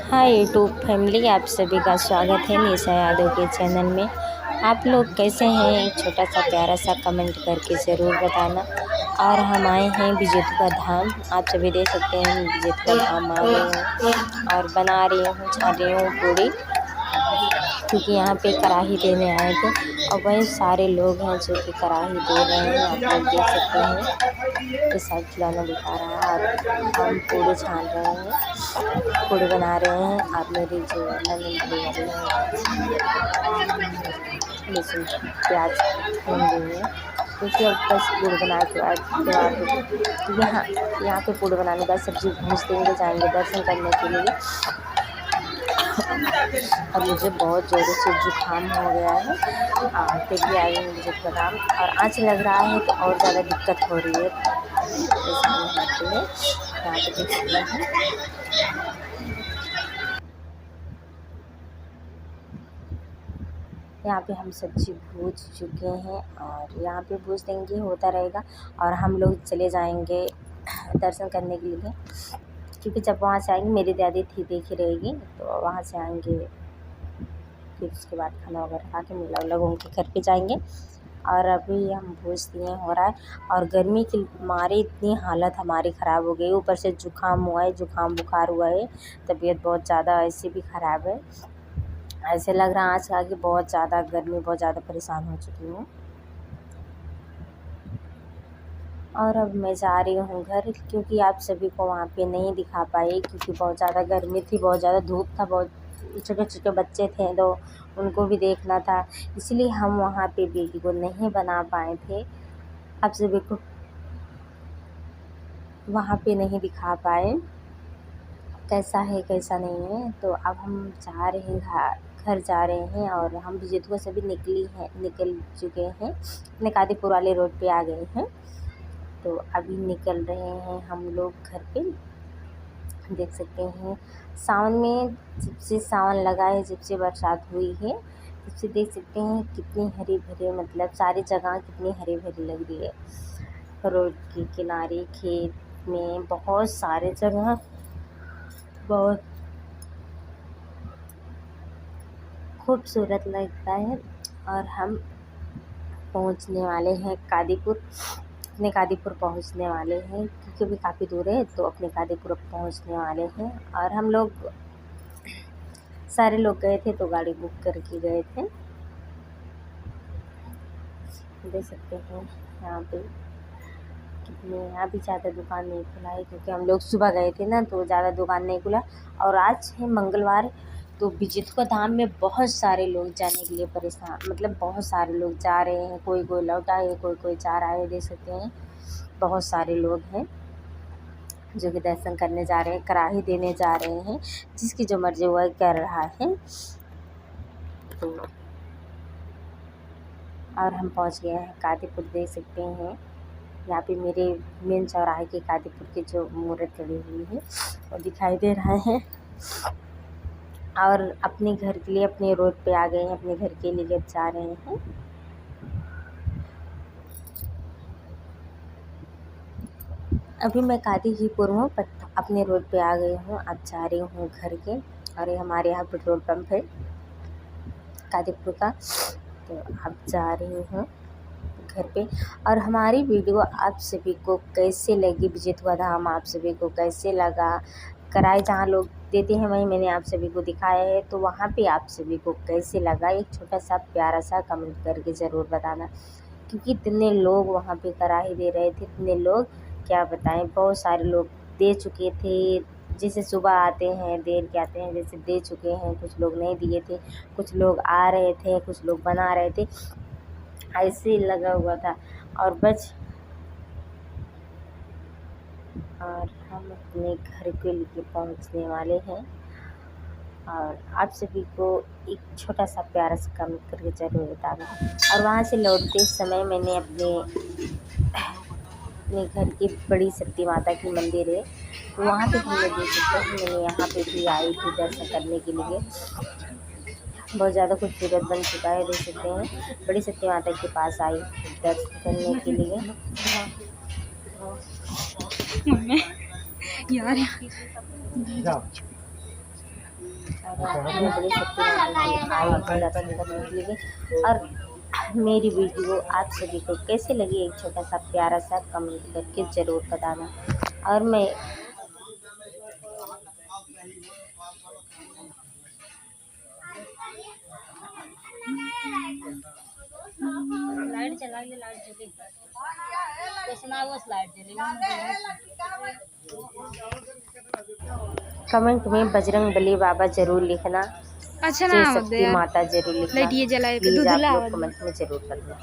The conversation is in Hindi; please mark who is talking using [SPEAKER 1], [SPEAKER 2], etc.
[SPEAKER 1] हाय यूट्यूब फैमिली, आप सभी का स्वागत है निशा यादव के चैनल में। आप लोग कैसे हैं? एक छोटा सा प्यारा सा कमेंट करके ज़रूर बताना। और हम आए हैं बिजेतुआ धाम। आप सभी देख सकते हैं हम बिजेतुआ धाम आ गए हूँ और बना रही हूँ, छान रही हूँ पूड़ी, क्योंकि यहाँ पे कढ़ाई देने आए थे और वही सारे लोग हैं जो कि कढ़ाई दे रहे हैं। आप लोग देख सकते हैं ये साइड खिलौना दिखा रहा है और हम पूड़ी छान रहे हैं, पूड़ी बना रहे हैं। और मेरी जो ननद वाली है लहसुन प्याज भून रही है, क्योंकि अब बस पूड़ी बनाने के बाद यहाँ पे पूड़ी बनाने के बाद सब्ज़ी भूज देंगे, जाएंगे दर्शन करने के लिए। और मुझे बहुत ज़ोरों से जुकाम हो गया है, फिर भी आई हूँ मुझे बादाम और आँच लग रहा है तो और ज़्यादा दिक्कत हो रही है, परेशानी होती है। यहाँ पे देख सकते हैं यहाँ पे हम सब्ज़ी भूज चुके हैं और यहाँ पे भूज देंगे, होता रहेगा। और हम लोग चले जाएंगे दर्शन करने के लिए, क्योंकि जब वहाँ से आएंगे मेरी दादी थी देखी रहेगी, तो वहाँ से आएंगे फिर उसके बाद खाना वगैरह खा के मेला वेला घूम के घर पे जाएंगे। और अभी हम भूज दिए हो रहा है और गर्मी के मारे इतनी हालत हमारी ख़राब हो गई, ऊपर से जुकाम हुआ है, जुकाम बुखार हुआ है, तबीयत बहुत ज़्यादा ऐसे भी ख़राब है। ऐसे लग रहा है आज आगे बहुत ज़्यादा गर्मी, बहुत ज़्यादा परेशान हो चुकी हूँ। और अब मैं जा रही हूँ घर, क्योंकि आप सभी को वहाँ पे नहीं दिखा पाई, क्योंकि बहुत ज़्यादा गर्मी थी, बहुत ज़्यादा धूप था, बहुत छोटे छोटे बच्चे थे तो उनको भी देखना था, इसलिए हम वहाँ पे वीडियो को नहीं बना पाए थे, आप सभी को वहाँ पे नहीं दिखा पाए कैसा है कैसा नहीं है। तो अब हम जा रहे हैं घर जा रहे हैं और हम बिजेतुआ से भी निकल चुके हैं, अपने कादीपुर वाले रोड पे आ गए हैं। तो अभी निकल रहे हैं हम लोग घर पे। देख सकते हैं सावन में जब से सावन लगा है, जब से बरसात हुई है, तब से देख सकते हैं कितनी हरी भरी, मतलब सारी जगह कितनी हरी भरी लग रही है। रोड के किनारे खेत में बहुत सारे जगह बहुत खूबसूरत लगता है। और हम पहुंचने वाले हैं कादीपुर, अपने कादीपुर पहुंचने वाले हैं, क्योंकि भी काफ़ी दूर है तो अपने कादीपुर पहुंचने वाले हैं। और हम लोग सारे लोग गए थे तो गाड़ी बुक करके गए थे। देख सकते हैं यहाँ पे कितने, यहाँ भी ज़्यादा दुकान नहीं खुला है, क्योंकि हम लोग सुबह गए थे ना तो ज़्यादा दुकान नहीं खुला। और आज है मंगलवार, तो बिजेतुआ धाम में बहुत सारे लोग जाने के लिए परेशान, मतलब बहुत सारे लोग जा रहे हैं, कोई कोई लौटा है, कोई कोई जा रहा है। देख सकते हैं बहुत सारे लोग हैं जो कि दर्शन करने जा रहे हैं, कढ़ाई देने जा रहे हैं, जिसकी जो मर्जी वह कर रहा है। तो और हम पहुंच गए हैं कादीपुर। देख सकते हैं यहाँ पे मेरे मेन चौराहे के कादीपुर की जो मूर्त लगी हुई है वो दिखाई दे रहा है। और अपने घर के लिए अपने रोड पे आ गए हैं, अपने घर के लिए जा रहे हैं। अभी मैं कादीपुर हूँ, पर अपने रोड पे आ गई हूँ, अब जा रही हूँ घर के। और ये हमारे यहाँ पेट्रोल पंप है कादीपुर का, तो अब जा रही हूँ घर पे। और हमारी वीडियो आप सभी को कैसे लगी, बिजेतुआ धाम आप सभी को कैसे लगा, कराए जहाँ लोग देते हैं वहीं मैंने आप सभी को दिखाया है, तो वहाँ पे आप सभी को कैसे लगा, एक छोटा सा प्यारा सा कमेंट करके ज़रूर बताना। क्योंकि इतने लोग वहाँ पे कराही दे रहे थे, इतने लोग क्या बताएं, बहुत सारे लोग दे चुके थे। जैसे सुबह आते हैं देर के आते हैं, जैसे दे चुके हैं, कुछ लोग नहीं दिए थे, कुछ लोग आ रहे थे, कुछ लोग बना रहे थे, ऐसे ही लगा हुआ था। और हम अपने घर के लिए पहुंचने वाले हैं। और आप सभी को एक छोटा सा प्यारा सा कमेंट करके ज़रूर बताना। और वहाँ से लौटते समय मैंने अपने घर की बड़ी सती माता की मंदिर है, तो वहाँ पे हम लोग देख सकते हैं, मैंने यहाँ पे भी आई थी दर्शन करने के लिए। बहुत ज़्यादा खूबसूरत बन चुका है, देख सकते हैं बड़ी सती माता के पास आई दर्शन करने के लिए।
[SPEAKER 2] यार
[SPEAKER 1] मैं बड़ी शक्तिमान आई हूँ दर्शन करने के लिए। और मेरी वीडियो आप सभी को कैसे लगी एक छोटा सा प्यारा सा कमेंट करके ज़रूर बताना। और मैं
[SPEAKER 2] लाइट चला के लाइट चली कैसे ना वो लाइट चली
[SPEAKER 1] कमेंट में बजरंग बली बाबा ज़रूर लिखना,
[SPEAKER 2] अच्छा
[SPEAKER 1] जय
[SPEAKER 2] ना
[SPEAKER 1] शक्ति माता ज़रूर लिखना।
[SPEAKER 2] लाइट ये जलाए
[SPEAKER 1] प्लीज़ आप लोग कमेंट में ज़रूर करना।